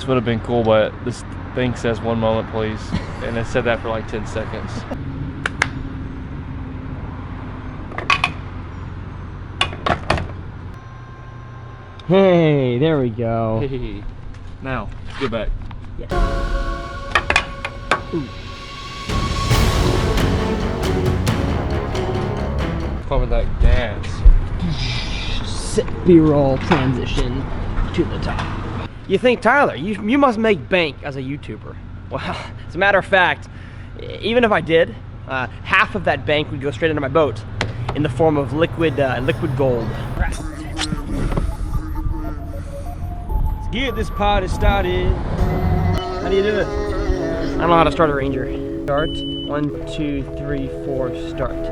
This would have been cool, but this thing says 1 moment, please. And it said that for like 10 seconds. Hey, there we go. Hey. Now, get back. Yeah. Ooh. Cover that gas. Sick B-roll transition to the top. You think, Tyler, you must make bank as a YouTuber. Well, as a matter of fact, even if I did, half of that bank would go straight into my boat in the form of liquid gold. Let's get this party started. How do you do it? I don't know how to start a Ranger. Start. 1, 2, 3, 4. Start.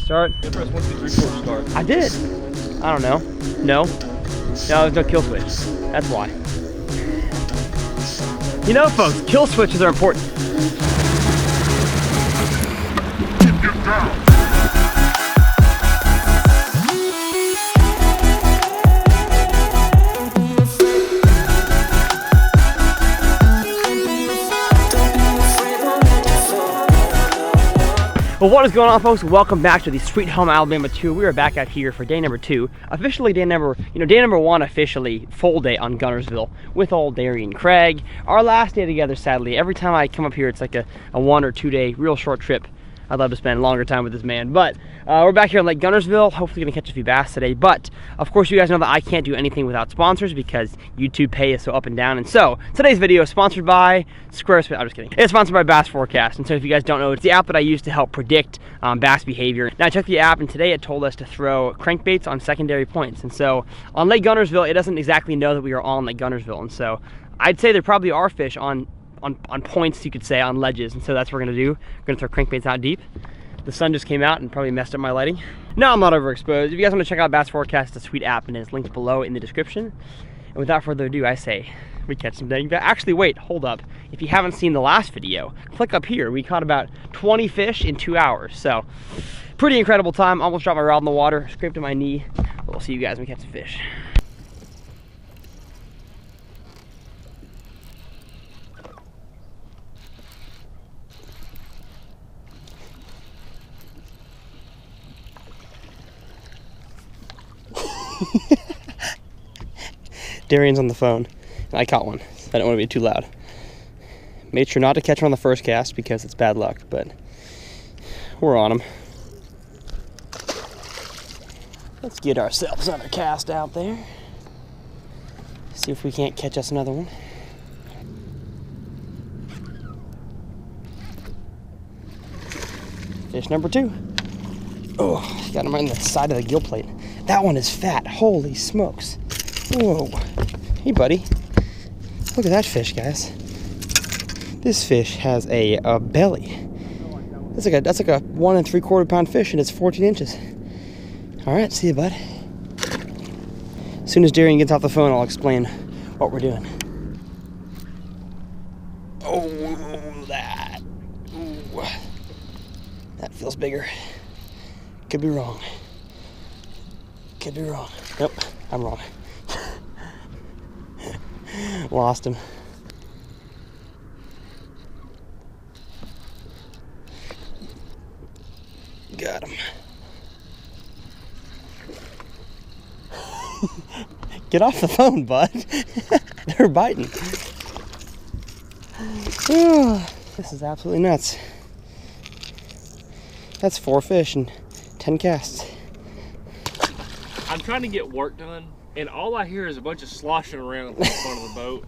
Start. Yeah, press 1, 2, 3, 4, start. I did. I don't know. No, there's no kill switch. That's why. You know, folks, kill switches are important. Get down. Well, what is going on, folks? Welcome back to the Sweet Home Alabama 2. We are back out here for day number 2. Officially day number 1 officially full day on Gunnersville with old Darian Craig. Our last day together, sadly. Every time I come up here, it's like a 1 or 2 day real short trip. I'd love to spend longer time with this man, but we're back here in Lake Gunnersville, hopefully gonna catch a few bass today. But of course, you guys know that I can't do anything without sponsors because YouTube pay is so up and down. And so today's video is sponsored by Squarespace. I'm just kidding. It's sponsored by Bass Forecast. And so if you guys don't know, it's the app that I use to help predict bass behavior. Now I checked the app, and today it told us to throw crankbaits on secondary points. And so on Lake Gunnersville, it doesn't exactly know that we are on Lake Gunnersville. And so I'd say there probably are fish on points, you could say, on ledges. And so that's what we're gonna do. We're gonna throw crankbaits out deep. The sun just came out and probably messed up my lighting. No, I'm not overexposed. If you guys want to check out Bass Forecast, it's a sweet app and it's linked below in the description. And without further ado, I say we catch some dang bass. Actually, wait, hold up. If you haven't seen the last video, click up here. We caught about 20 fish in 2 hours. So, pretty incredible time. Almost dropped my rod in the water, scraped to my knee. We'll see you guys when we catch some fish. Darian's on the phone, and I caught one. I don't want to be too loud. Made sure not to catch her on the first cast because it's bad luck, but we're on them. Let's get ourselves another cast out there. See if we can't catch us another one. Fish number 2. Oh, got him on the side of the gill plate. That one is fat. Holy smokes. Whoa. Hey, buddy. Look at that fish, guys. This fish has a belly. That's like a 1 3/4 pound fish, and it's 14 inches. All right, see you, bud. As soon as Darian gets off the phone, I'll explain what we're doing. Oh, that. Ooh. That feels bigger. Could be wrong. Could be wrong. Nope, I'm wrong. Lost him. Got him. Get off the phone, bud. They're biting. This is absolutely nuts. That's 4 fish and 10 casts. I'm trying to get work done, and all I hear is a bunch of sloshing around in front of the boat.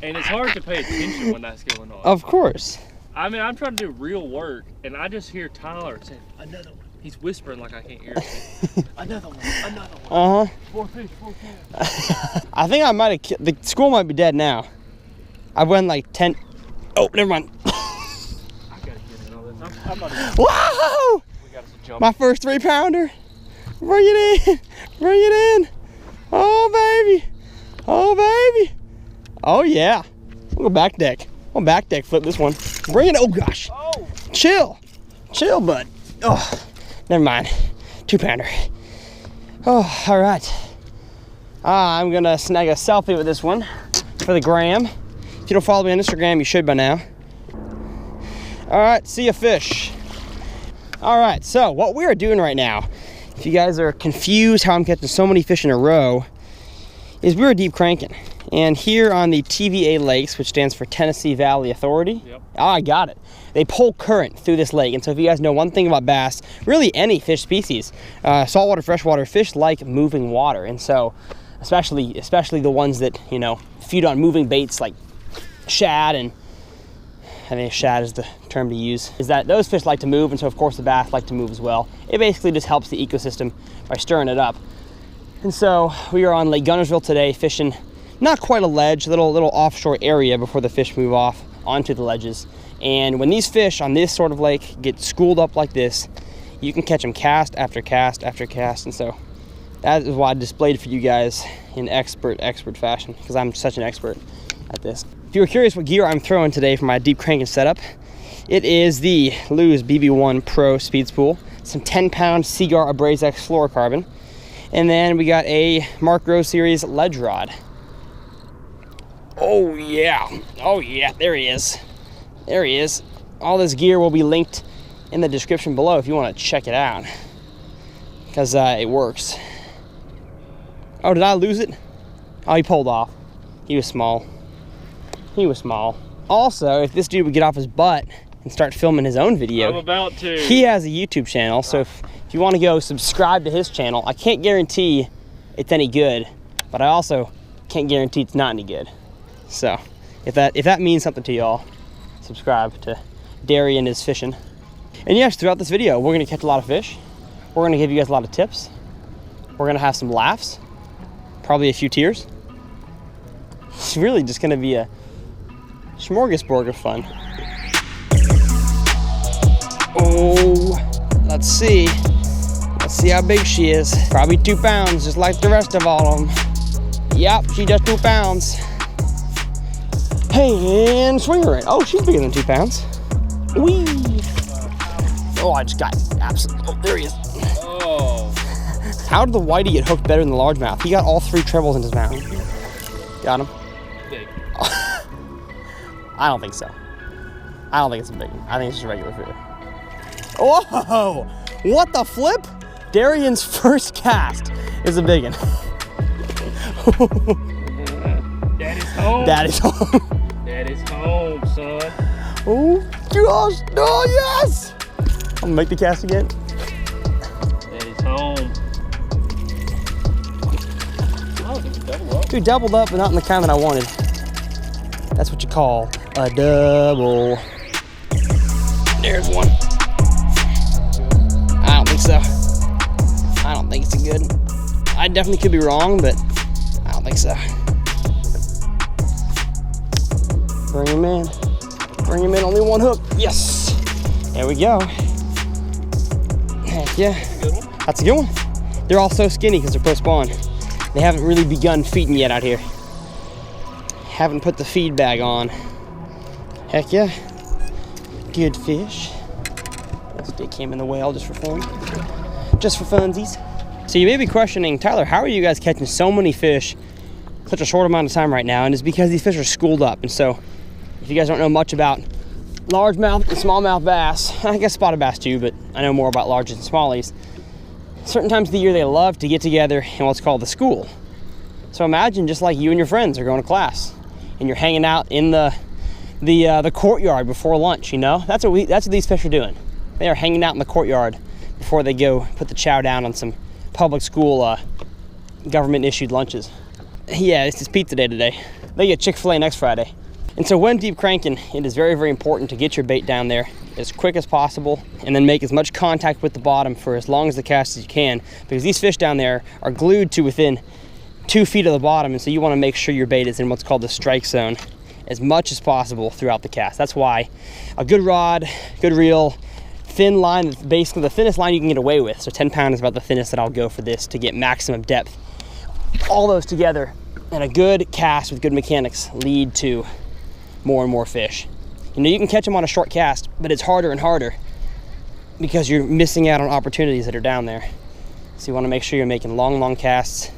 And it's hard to pay attention when that's going on. Of course. I mean, I'm trying to do real work, and I just hear Tyler saying, another one. He's whispering like I can't hear it. Another one, another one. 4 fish, 4 cans. I think I might have, the school might be dead now. I went like 10, oh, never mind. I gotta get in on this. I'm not even. Whoa! We got us a jump. My first 3-pounder. Bring it in. Bring it in. Oh, baby. Oh, baby. Oh, yeah. We'll go back deck. I'll back deck flip this one. Bring it. Oh, gosh. Oh. Chill. Chill, bud. Oh, never mind. 2-pounder. Oh, all right. I'm gonna snag a selfie with this one for the gram. If you don't follow me on Instagram, you should by now. All right, see ya fish. All right, so what we are doing right now, if you guys are confused how I'm catching so many fish in a row, is we're deep cranking. And here on the TVA lakes, which stands for Tennessee Valley Authority, oh, I got it. They pull current through this lake. And so if you guys know one thing about bass, really any fish species, saltwater, freshwater, fish like moving water. And so especially the ones that, you know, feed on moving baits like shad, and I think shad is the term to use, is that those fish like to move, and so of course the bass like to move as well. It basically just helps the ecosystem by stirring it up. And so we are on Lake Gunnersville today, fishing not quite a ledge, little offshore area before the fish move off onto the ledges. And when these fish on this sort of lake get schooled up like this, you can catch them cast after cast after cast. And so that is why I displayed for you guys in expert fashion, because I'm such an expert at this. If you were curious what gear I'm throwing today for my deep cranking setup, it is the Lew's BB1 Pro Speed Spool, some 10-pound Seaguar Abrasive X fluorocarbon, and then we got a Mark Rose Series ledge rod. Oh yeah, there he is. There he is. All this gear will be linked in the description below if you want to check it out, because it works. Oh, did I lose it? Oh, he pulled off. He was small. He was small. Also, if this dude would get off his butt and start filming his own video, I'm about to. He has a YouTube channel, so if you want to go subscribe to his channel, I can't guarantee it's any good, but I also can't guarantee it's not any good. So if that means something to y'all, subscribe to Darian is Fishing. And yes, throughout this video, we're gonna catch a lot of fish. We're gonna give you guys a lot of tips. We're gonna have some laughs, probably a few tears. It's really just gonna be a smorgasbord of fun. Oh, let's see how big she is. Probably 2 pounds, just like the rest of all of them. Yep, she does 2 pounds. Hey, and swing her in. Oh, she's bigger than 2 pounds. Whee! Oh, I just got absolutely. Oh, there he is. Oh. How did the whitey get hooked better than the largemouth? He got all 3 trebles in his mouth. Got him. Big. I don't think so. I don't think it's a big one. I think it's just a regular fish. Whoa! What the flip? Darian's first cast is a big one. Daddy's home. Daddy's home. Daddy's home, son. Oh gosh! Oh yes! I'm gonna make the cast again. Daddy's home. Oh, did you double up? Dude, doubled up, but not in the kind that I wanted. That's what you call a double. There's one. I don't think so. I don't think it's a good. I definitely could be wrong, but I don't think so. Bring him in. Bring him in, only 1 hook. Yes! There we go. Heck yeah. That's a good one. They're all so skinny because they're post-spawn. They haven't really begun feeding yet out here. Haven't put the feed bag on. Heck yeah. Good fish. That stick came in the whale just for fun. Just for funsies. So you may be questioning, Tyler, how are you guys catching so many fish such a short amount of time right now? And it's because these fish are schooled up. And so if you guys don't know much about largemouth and smallmouth bass, I guess spotted bass too, but I know more about larges and smallies. Certain times of the year they love to get together in what's called the school. So imagine just like you and your friends are going to class and you're hanging out in the courtyard before lunch, you know? That's what these fish are doing. They are hanging out in the courtyard before they go put the chow down on some public school government issued lunches. Yeah, it's pizza day today. They get Chick-fil-A next Friday. And so when deep cranking, it is very, very important to get your bait down there as quick as possible and then make as much contact with the bottom for as long as the cast as you can, because these fish down there are glued to within 2 feet of the bottom, and so you want to make sure your bait is in what's called the strike zone as much as possible throughout the cast. That's why a good rod, good reel, thin line is basically the thinnest line you can get away with. So 10 pound is about the thinnest that I'll go for this to get maximum depth. All those together and a good cast with good mechanics lead to more and more fish. You know, you can catch them on a short cast, but it's harder and harder because you're missing out on opportunities that are down there. So you want to make sure you're making long casts.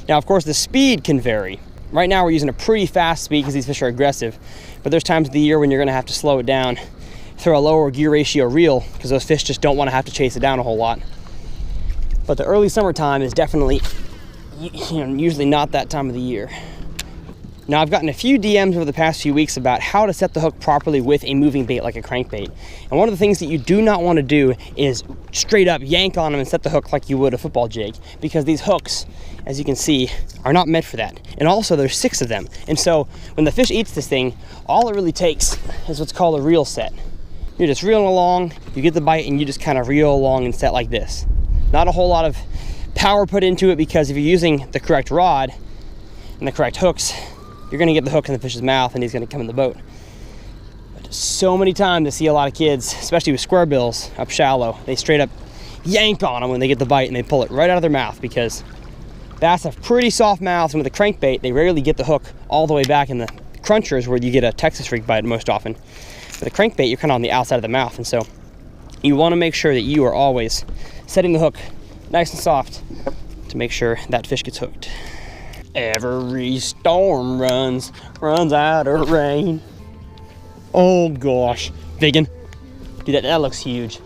Now, of course, the speed can vary. Right now, we're using a pretty fast speed because these fish are aggressive, but there's times of the year when you're gonna have to slow it down, throw a lower gear ratio reel because those fish just don't want to have to chase it down a whole lot. But the early summertime is definitely, usually not that time of the year. Now, I've gotten a few DMs over the past few weeks about how to set the hook properly with a moving bait like a crankbait. And one of the things that you do not want to do is straight up yank on them and set the hook like you would a football jig, because these hooks, as you can see, are not meant for that. And also, there's 6 of them. And so when the fish eats this thing, all it really takes is what's called a reel set. You're just reeling along, you get the bite, and you just kind of reel along and set like this. Not a whole lot of power put into it, because if you're using the correct rod and the correct hooks, you're gonna get the hook in the fish's mouth and he's gonna come in the boat. But so many times I see a lot of kids, especially with square bills up shallow, they straight up yank on them when they get the bite and they pull it right out of their mouth, because bass have pretty soft mouths, and with a crankbait, they rarely get the hook all the way back in the crunchers where you get a Texas rig bite most often. With a crankbait, you're kind of on the outside of the mouth, and so you wanna make sure that you are always setting the hook nice and soft to make sure that fish gets hooked. Every storm runs out of rain. Oh gosh, Vigan. Dude, that looks huge.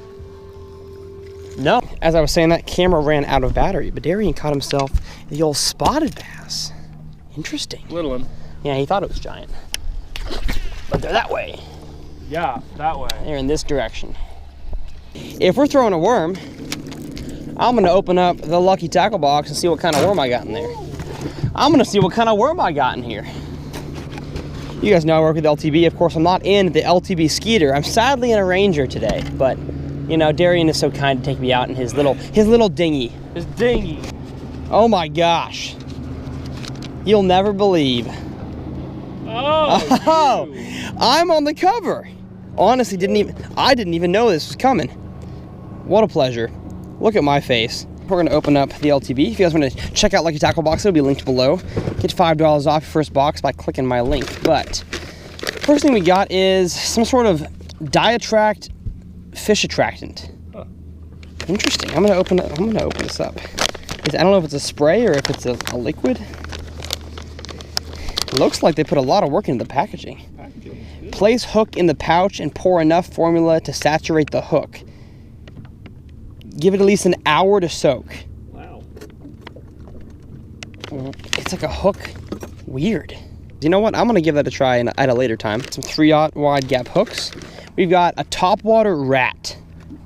No, as I was saying, that camera ran out of battery, but Darian caught himself the old spotted bass. Interesting. Little one. Yeah, he thought it was giant. But they're that way. Yeah, that way. They're in this direction. If we're throwing a worm, I'm gonna open up the Lucky Tackle box and see what kind of worm I got in there. I'm gonna see what kind of worm I got in here. You guys know I work with LTB. Of course, I'm not in the LTB Skeeter. I'm sadly in a Ranger today, but you know, Darian is so kind to take me out in his little dinghy. His dinghy. Oh my gosh. You'll never believe. Oh, I'm on the cover. Honestly, I didn't even know this was coming. What a pleasure. Look at my face. We're gonna open up the LTB. If you guys wanna check out Lucky Tackle Box, it'll be linked below. Get $5 off your first box by clicking my link. But first thing we got is some sort of Diatract fish attractant. Huh. Interesting. I'm gonna open this up. I don't know if it's a spray or if it's a liquid. It looks like they put a lot of work into the packaging. Place hook in the pouch and pour enough formula to saturate the hook. Give it at least an hour to soak. Wow. It's like a hook. Weird. You know what? I'm gonna give that a try at a later time. Some 3/0 wide gap hooks. We've got a topwater rat.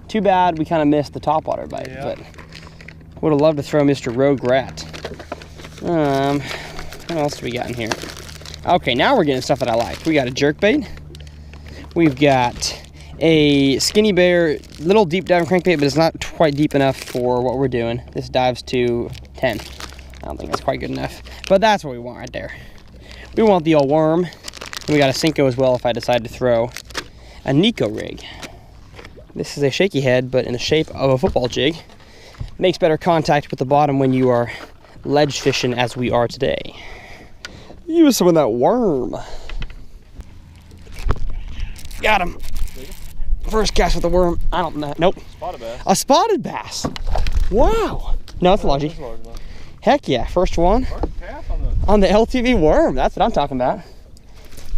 Too bad we kind of missed the topwater bite, but would have loved to throw Mr. Rogue Rat. What else do we got in here? Okay, now we're getting stuff that I like. We got a jerkbait. We've got a Skinny Bear, little deep diving crankbait, but it's not quite deep enough for what we're doing. This dives to 10. I don't think that's quite good enough, but that's what we want right there. We want the old worm. And we got a Cinco as well if I decide to throw a Nico rig. This is a shaky head, but in the shape of a football jig. Makes better contact with the bottom when you are ledge fishing as we are today. Use some of that worm. Got him. First cast with a worm. I don't know. Nope. Spotted bass. A spotted bass. Wow. No, it's a largie. Heck yeah. First one. First cast on the LTV worm. That's what I'm talking about.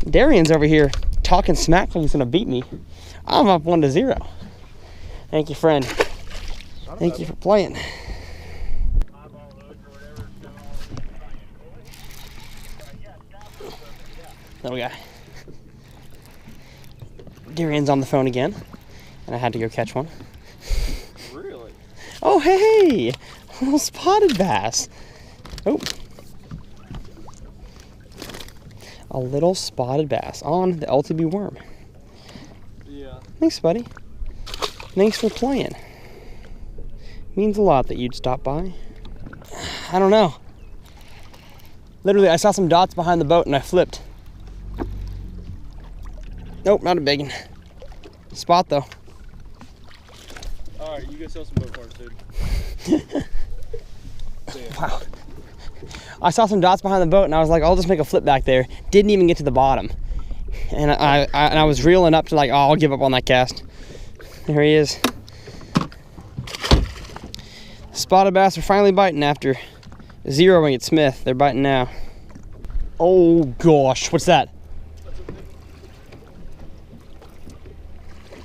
Darian's over here talking smack like he's going to beat me. I'm up 1-0. Thank you, friend. Thank you for playing. There we go. Darian's on the phone again, and I had to go catch one. Really? Oh, hey! A little spotted bass. Oh. A little spotted bass on the LTB worm. Yeah. Thanks, buddy. Thanks for playing. Means a lot that you'd stop by. I don't know. Literally, I saw some dots behind the boat and I flipped. Nope, not a big one. Spot though. Alright, you go sell some boat parts, dude. Wow. I saw some dots behind the boat and I was like, I'll just make a flip back there. Didn't even get to the bottom. And I was reeling up to like, oh, I'll give up on that cast. There he is. Spotted bass are finally biting after Zeroing at Smith. They're biting now. Oh gosh, what's that?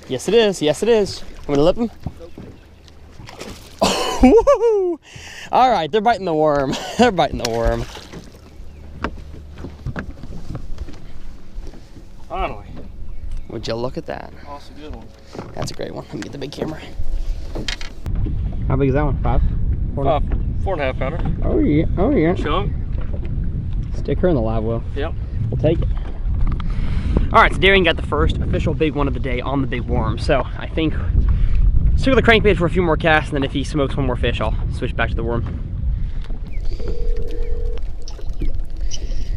Yes it is, yes it is. I'm gonna lip them. Woohoo! All right, they're biting the worm. They're biting the worm. Finally. Would you look at that? Oh, that's a good one. That's a great one. Let me get the big camera. How big is that one? 5? 4.5 pounder. Oh yeah, oh yeah. Chunk. Stick her in the live well. Yep. We'll take it. All right, so Darian got the first official big one of the day on the big worm. So I think stick with the crankbait for a few more casts, and then if he smokes one more fish, I'll switch back to the worm.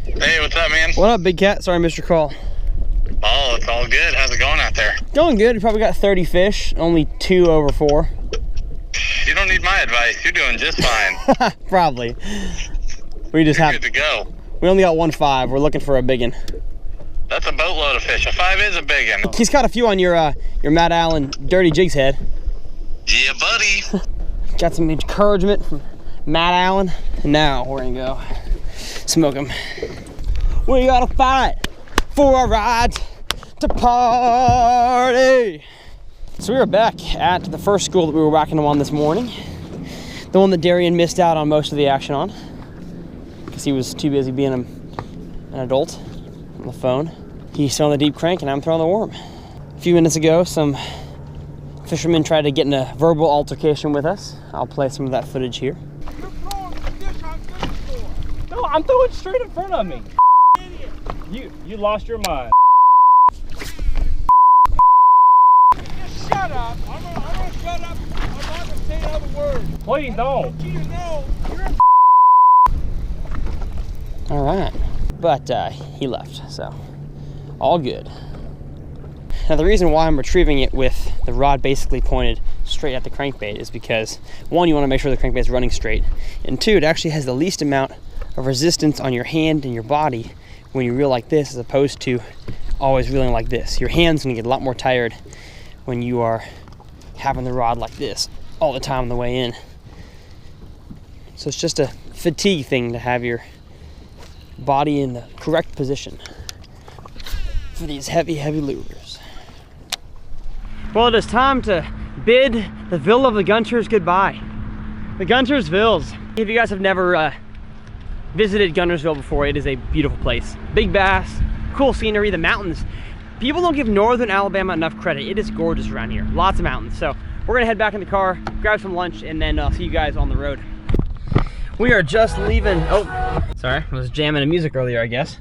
Hey, what's up, man? What up, big cat? Sorry I missed your call. Oh, it's all good. How's it going out there? Going good. We probably got 30 fish, only 2 over 4. You don't need my advice. You're doing just fine. Probably. We just You're have. good to go. We only got 1 5. We're looking for a big one. That's a boatload of fish. A 5 is a big one. He's caught a few on your Matt Allen Dirty Jigs head. Yeah, buddy. Got some encouragement from Matt Allen. And now we're gonna go smoke him. We gotta fight for our right to party. So we were back at the first school that we were whacking them on this morning. The one that Darian missed out on most of the action on because he was too busy being an adult on the phone. He's throwing the deep crank and I'm throwing the worm. A few minutes ago, some fishermen tried to get in a verbal altercation with us. I'll play some of that footage here. You're throwing the fish I'm good for. No, I'm throwing straight in front of me. You lost your mind. Just shut up. I'm gonna shut up. I'm not gonna say another word. Please I don't. want you to know you're a All right, but he left, so all good. Now the reason why I'm retrieving it with the rod basically pointed straight at the crankbait is because 1, you want to make sure the crankbait is running straight, and 2, it actually has the least amount of resistance on your hand and your body when you reel like this as opposed to always reeling like this. Your hand's gonna get a lot more tired when you are having the rod like this all the time on the way in. So it's just a fatigue thing to have your body in the correct position for these heavy, heavy lures. Well, it is time to bid the Ville of the Gunters goodbye. The Guntersvilles. If you guys have never visited Guntersville before, it is a beautiful place. Big bass, cool scenery, the mountains. People don't give northern Alabama enough credit. It is gorgeous around here, lots of mountains. So we're gonna head back in the car, grab some lunch, and then see you guys on the road. We are just leaving, oh, sorry, I was jamming music earlier, I guess.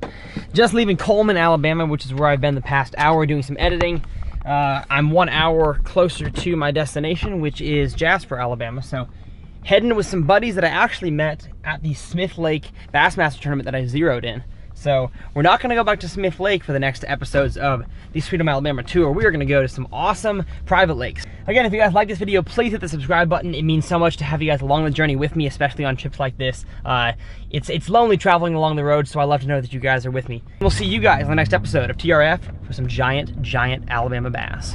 Just leaving Coleman, Alabama, which is where I've been the past hour doing some editing. I'm 1 hour closer to my destination, which is Jasper, Alabama. So heading with some buddies that I actually met at the Smith Lake Bassmaster tournament that I zeroed in. So we're not gonna go back to Smith Lake for the next episodes of the Sweet Home Alabama tour. We are gonna go to some awesome private lakes. Again, if you guys like this video, please hit the subscribe button. It means so much to have you guys along the journey with me, especially on trips like this. It's lonely traveling along the road, so I love to know that you guys are with me. We'll see you guys on the next episode of TRF for some giant, giant Alabama bass.